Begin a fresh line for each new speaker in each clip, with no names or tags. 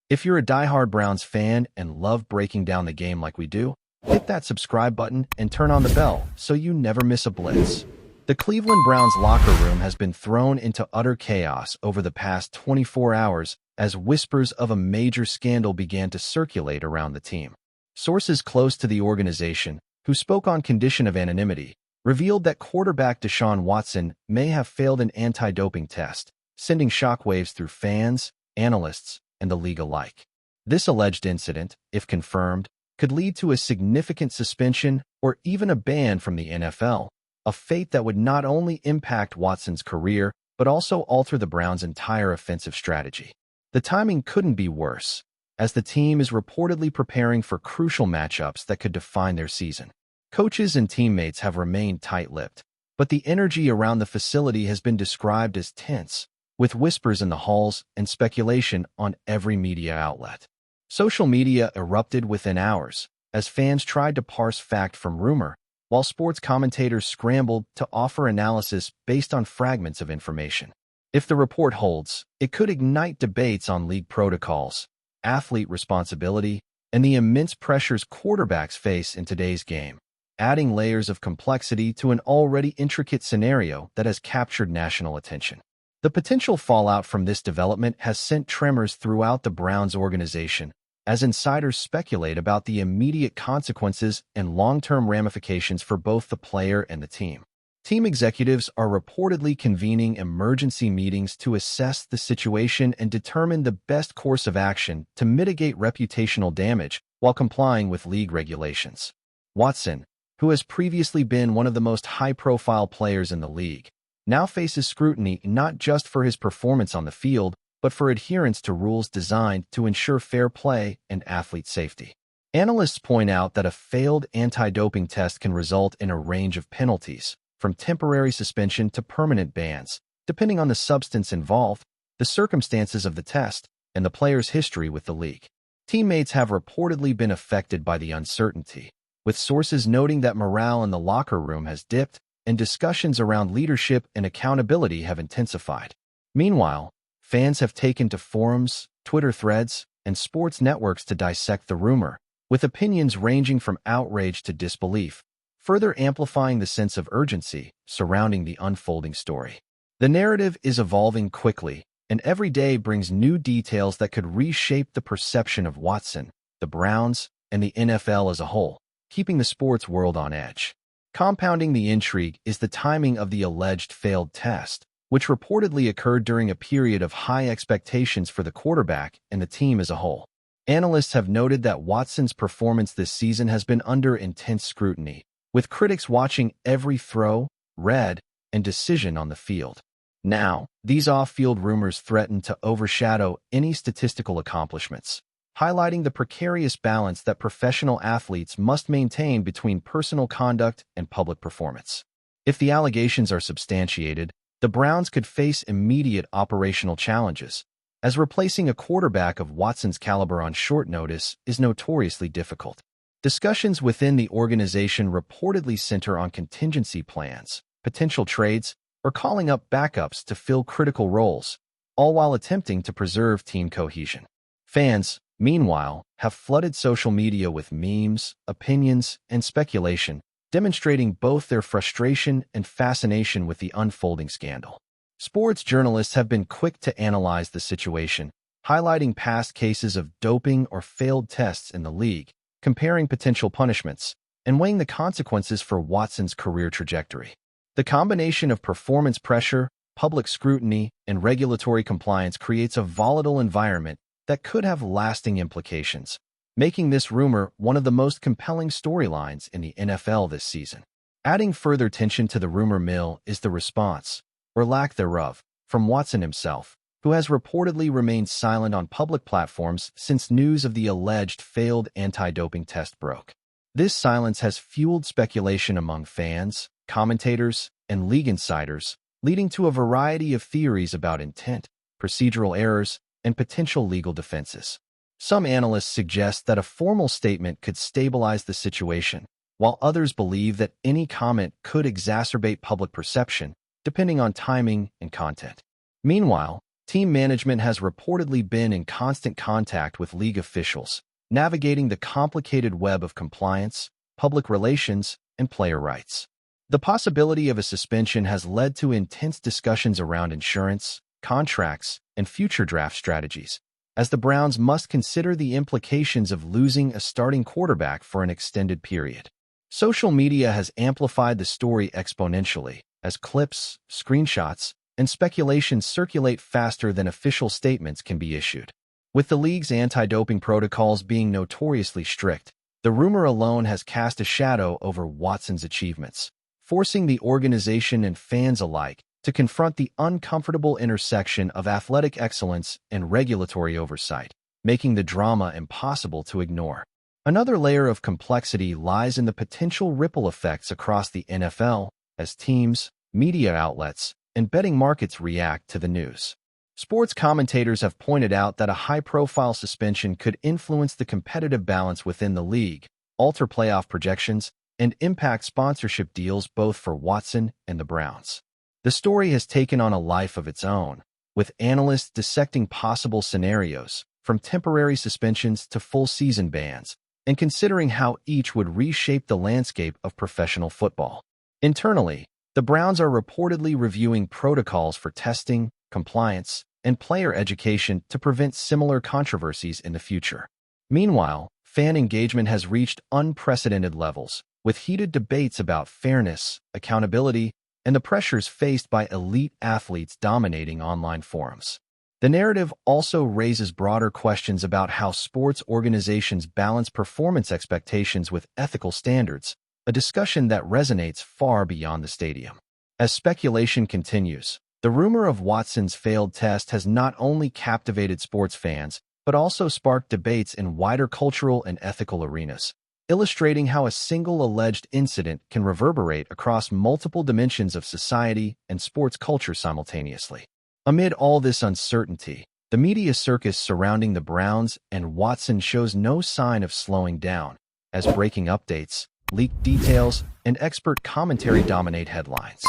If you're a diehard Browns fan and love breaking down the game like we do, hit that subscribe button and turn on the bell so you never miss a blitz. The Cleveland Browns locker room has been thrown into utter chaos over the past 24 hours as whispers of a major scandal began to circulate around the team. Sources close to the organization, who spoke on condition of anonymity, revealed that quarterback Deshaun Watson may have failed an anti-doping test, sending shockwaves through fans, analysts, and the league alike. This alleged incident, if confirmed, could lead to a significant suspension or even a ban from the NFL, a fate that would not only impact Watson's career but also alter the Browns' entire offensive strategy. The timing couldn't be worse, as the team is reportedly preparing for crucial matchups that could define their season. Coaches and teammates have remained tight-lipped, but the energy around the facility has been described as tense, with whispers in the halls and speculation on every media outlet. Social media erupted within hours, as fans tried to parse fact from rumor, while sports commentators scrambled to offer analysis based on fragments of information. If the report holds, it could ignite debates on league protocols, athlete responsibility, and the immense pressures quarterbacks face in today's game, adding layers of complexity to an already intricate scenario that has captured national attention. The potential fallout from this development has sent tremors throughout the Browns organization, as insiders speculate about the immediate consequences and long-term ramifications for both the player and the team. Team executives are reportedly convening emergency meetings to assess the situation and determine the best course of action to mitigate reputational damage while complying with league regulations. Watson, who has previously been one of the most high-profile players in the league, now faces scrutiny not just for his performance on the field, but for adherence to rules designed to ensure fair play and athlete safety. Analysts point out that a failed anti-doping test can result in a range of penalties, from temporary suspension to permanent bans, depending on the substance involved, the circumstances of the test, and the player's history with the league. Teammates have reportedly been affected by the uncertainty, with sources noting that morale in the locker room has dipped and discussions around leadership and accountability have intensified. Meanwhile, fans have taken to forums, Twitter threads, and sports networks to dissect the rumor, with opinions ranging from outrage to disbelief, further amplifying the sense of urgency surrounding the unfolding story. The narrative is evolving quickly, and every day brings new details that could reshape the perception of Watson, the Browns, and the NFL as a whole, keeping the sports world on edge. Compounding the intrigue is the timing of the alleged failed test, which reportedly occurred during a period of high expectations for the quarterback and the team as a whole. Analysts have noted that Watson's performance this season has been under intense scrutiny, with critics watching every throw, read, and decision on the field. Now, these off-field rumors threaten to overshadow any statistical accomplishments, highlighting the precarious balance that professional athletes must maintain between personal conduct and public performance. If the allegations are substantiated, the Browns could face immediate operational challenges, as replacing a quarterback of Watson's caliber on short notice is notoriously difficult. Discussions within the organization reportedly center on contingency plans, potential trades, or calling up backups to fill critical roles, all while attempting to preserve team cohesion. Fans, meanwhile, have flooded social media with memes, opinions, and speculation, demonstrating both their frustration and fascination with the unfolding scandal. Sports journalists have been quick to analyze the situation, highlighting past cases of doping or failed tests in the league, comparing potential punishments, and weighing the consequences for Watson's career trajectory. The combination of performance pressure, public scrutiny, and regulatory compliance creates a volatile environment that could have lasting implications, making this rumor one of the most compelling storylines in the NFL this season. Adding further tension to the rumor mill is the response, or lack thereof, from Watson himself, who has reportedly remained silent on public platforms since news of the alleged failed anti-doping test broke. This silence has fueled speculation among fans, commentators, and league insiders, leading to a variety of theories about intent, procedural errors, and potential legal defenses. Some analysts suggest that a formal statement could stabilize the situation, while others believe that any comment could exacerbate public perception, depending on timing and content. Meanwhile, Team management has reportedly been in constant contact with league officials, navigating the complicated web of compliance, public relations, and player rights. The possibility of a suspension has led to intense discussions around insurance, contracts, and future draft strategies, as the Browns must consider the implications of losing a starting quarterback for an extended period. Social media has amplified the story exponentially, as clips, screenshots, and speculation circulate faster than official statements can be issued. With the league's anti-doping protocols being notoriously strict, the rumor alone has cast a shadow over Watson's achievements, forcing the organization and fans alike to confront the uncomfortable intersection of athletic excellence and regulatory oversight, making the drama impossible to ignore. Another layer of complexity lies in the potential ripple effects across the NFL as teams, media outlets, and betting markets react to the news. Sports commentators have pointed out that a high-profile suspension could influence the competitive balance within the league, alter playoff projections, and impact sponsorship deals both for Watson and the Browns. The story has taken on a life of its own, with analysts dissecting possible scenarios, from temporary suspensions to full-season bans, and considering how each would reshape the landscape of professional football. Internally, the Browns are reportedly reviewing protocols for testing, compliance, and player education to prevent similar controversies in the future. Meanwhile, fan engagement has reached unprecedented levels, with heated debates about fairness, accountability, and the pressures faced by elite athletes dominating online forums. The narrative also raises broader questions about how sports organizations balance performance expectations with ethical standards, a discussion that resonates far beyond the stadium. As speculation continues, the rumor of Watson's failed test has not only captivated sports fans, but also sparked debates in wider cultural and ethical arenas, illustrating how a single alleged incident can reverberate across multiple dimensions of society and sports culture simultaneously. Amid all this uncertainty, the media circus surrounding the Browns and Watson shows no sign of slowing down, as breaking updates, leaked details, and expert commentary dominate headlines.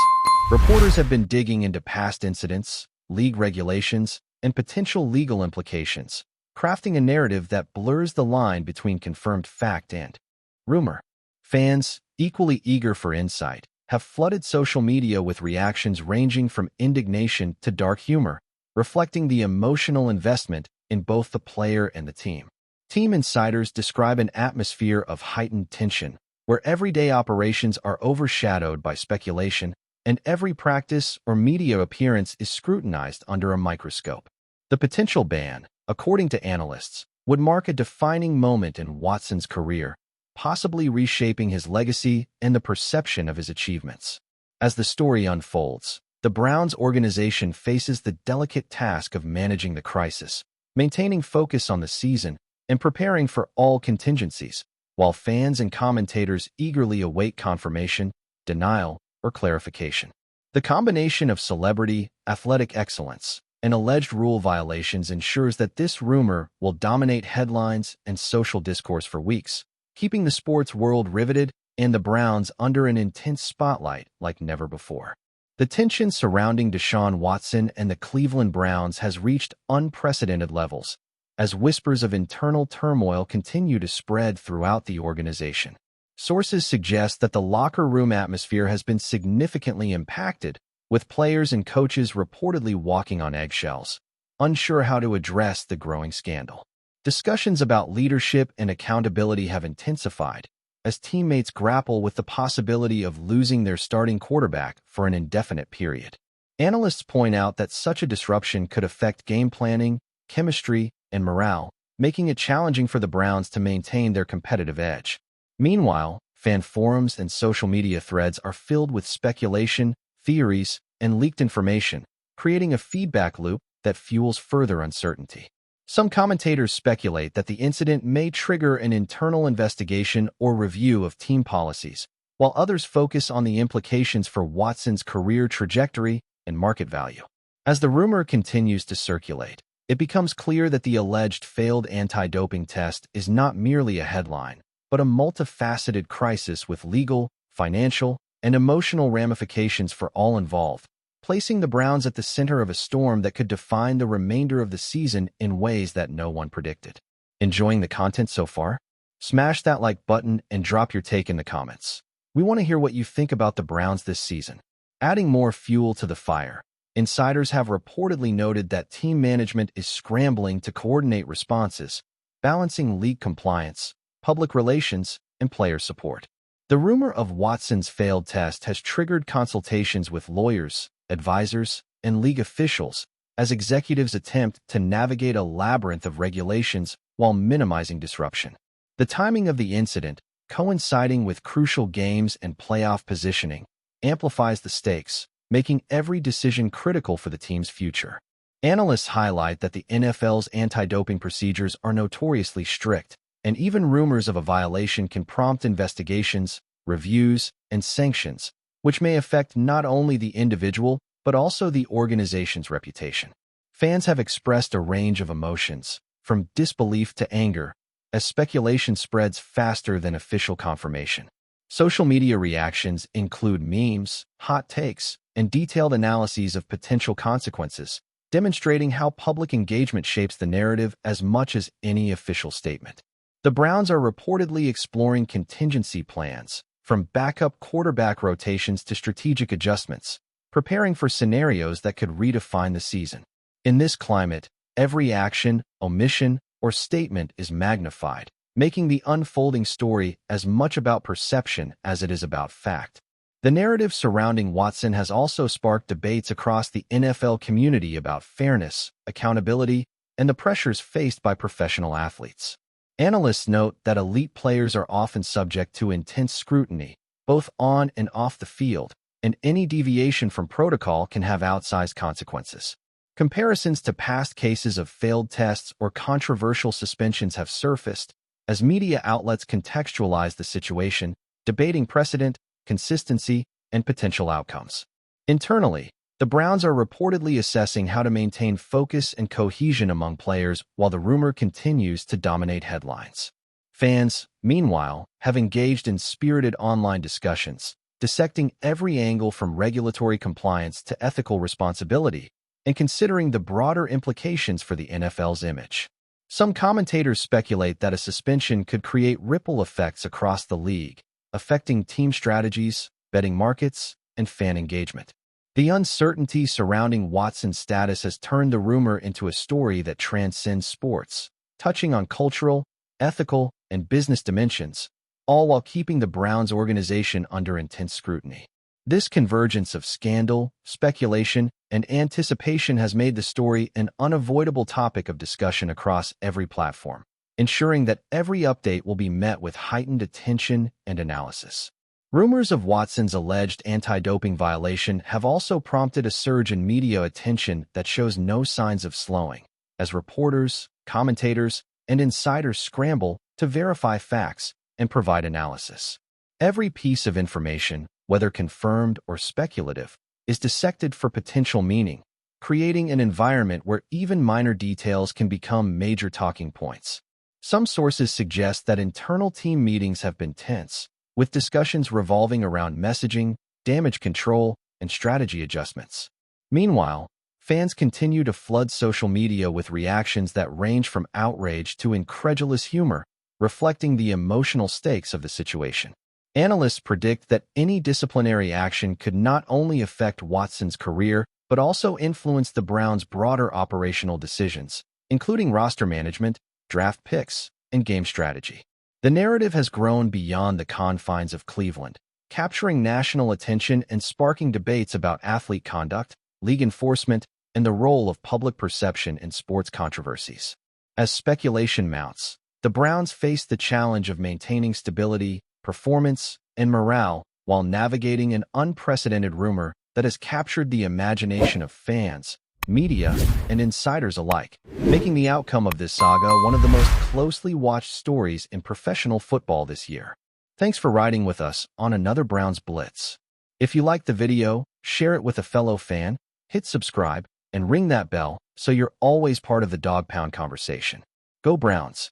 Reporters have been digging into past incidents, league regulations, and potential legal implications, crafting a narrative that blurs the line between confirmed fact and rumor. Fans, equally eager for insight, have flooded social media with reactions ranging from indignation to dark humor, reflecting the emotional investment in both the player and the team. Team insiders describe an atmosphere of heightened tension, where everyday operations are overshadowed by speculation, and every practice or media appearance is scrutinized under a microscope. The potential ban, according to analysts, would mark a defining moment in Watson's career, possibly reshaping his legacy and the perception of his achievements. As the story unfolds, the Browns organization faces the delicate task of managing the crisis, maintaining focus on the season, and preparing for all contingencies, while fans and commentators eagerly await confirmation, denial, or clarification. The combination of celebrity, athletic excellence, and alleged rule violations ensures that this rumor will dominate headlines and social discourse for weeks, keeping the sports world riveted and the Browns under an intense spotlight like never before. The tension surrounding Deshaun Watson and the Cleveland Browns has reached unprecedented levels, as whispers of internal turmoil continue to spread throughout the organization. Sources suggest that the locker room atmosphere has been significantly impacted, with players and coaches reportedly walking on eggshells, unsure how to address the growing scandal. Discussions about leadership and accountability have intensified, as teammates grapple with the possibility of losing their starting quarterback for an indefinite period. Analysts point out that such a disruption could affect game planning, chemistry, and morale, making it challenging for the Browns to maintain their competitive edge. Meanwhile, fan forums and social media threads are filled with speculation, theories, and leaked information, creating a feedback loop that fuels further uncertainty. Some commentators speculate that the incident may trigger an internal investigation or review of team policies, while others focus on the implications for Watson's career trajectory and market value. As the rumor continues to circulate, it becomes clear that the alleged failed anti-doping test is not merely a headline, but a multifaceted crisis with legal, financial, and emotional ramifications for all involved. placing the Browns at the center of a storm that could define the remainder of the season in ways that no one predicted. Enjoying the content so far? Smash that like button and drop your take in the comments. We want to hear what you think about the Browns this season. Adding more fuel to the fire, insiders have reportedly noted that team management is scrambling to coordinate responses, balancing league compliance, public relations, and player support. The rumor of Watson's failed test has triggered consultations with lawyers, advisors, and league officials as executives attempt to navigate a labyrinth of regulations while minimizing disruption. The timing of the incident, coinciding with crucial games and playoff positioning, amplifies the stakes, making every decision critical for the team's future. Analysts highlight that the NFL's anti-doping procedures are notoriously strict, and even rumors of a violation can prompt investigations, reviews, and sanctions, which may affect not only the individual but also the organization's reputation. Fans have expressed a range of emotions, from disbelief to anger, as speculation spreads faster than official confirmation. Social media reactions include memes, hot takes, and detailed analyses of potential consequences, demonstrating how public engagement shapes the narrative as much as any official statement. The Browns are reportedly exploring contingency plans, from backup quarterback rotations to strategic adjustments, preparing for scenarios that could redefine the season. In this climate, every action, omission, or statement is magnified, making the unfolding story as much about perception as it is about fact. The narrative surrounding Watson has also sparked debates across the NFL community about fairness, accountability, and the pressures faced by professional athletes. Analysts note that elite players are often subject to intense scrutiny, both on and off the field, and any deviation from protocol can have outsized consequences. Comparisons to past cases of failed tests or controversial suspensions have surfaced, as media outlets contextualize the situation, debating precedent, consistency, and potential outcomes. Internally, the Browns are reportedly assessing how to maintain focus and cohesion among players while the rumor continues to dominate headlines. Fans, meanwhile, have engaged in spirited online discussions, dissecting every angle from regulatory compliance to ethical responsibility, and considering the broader implications for the NFL's image. Some commentators speculate that a suspension could create ripple effects across the league, affecting team strategies, betting markets, and fan engagement. The uncertainty surrounding Watson's status has turned the rumor into a story that transcends sports, touching on cultural, ethical, and business dimensions, all while keeping the Browns organization under intense scrutiny. This convergence of scandal, speculation, and anticipation has made the story an unavoidable topic of discussion across every platform, ensuring that every update will be met with heightened attention and analysis. Rumors of Watson's alleged anti-doping violation have also prompted a surge in media attention that shows no signs of slowing, as reporters, commentators, and insiders scramble to verify facts and provide analysis. Every piece of information, whether confirmed or speculative, is dissected for potential meaning, creating an environment where even minor details can become major talking points. Some sources suggest that internal team meetings have been tense, with discussions revolving around messaging, damage control, and strategy adjustments. Meanwhile, fans continue to flood social media with reactions that range from outrage to incredulous humor, reflecting the emotional stakes of the situation. Analysts predict that any disciplinary action could not only affect Watson's career, but also influence the Browns' broader operational decisions, including roster management, draft picks, and game strategy. The narrative has grown beyond the confines of Cleveland, capturing national attention and sparking debates about athlete conduct, league enforcement, and the role of public perception in sports controversies. As speculation mounts, the Browns face the challenge of maintaining stability, performance, and morale while navigating an unprecedented rumor that has captured the imagination of fans, media, and insiders alike, making the outcome of this saga one of the most closely watched stories in professional football this year. Thanks for riding with us on another Browns Blitz. If you liked the video, share it with a fellow fan, hit subscribe, and ring that bell so you're always part of the Dawg Pound conversation. Go Browns!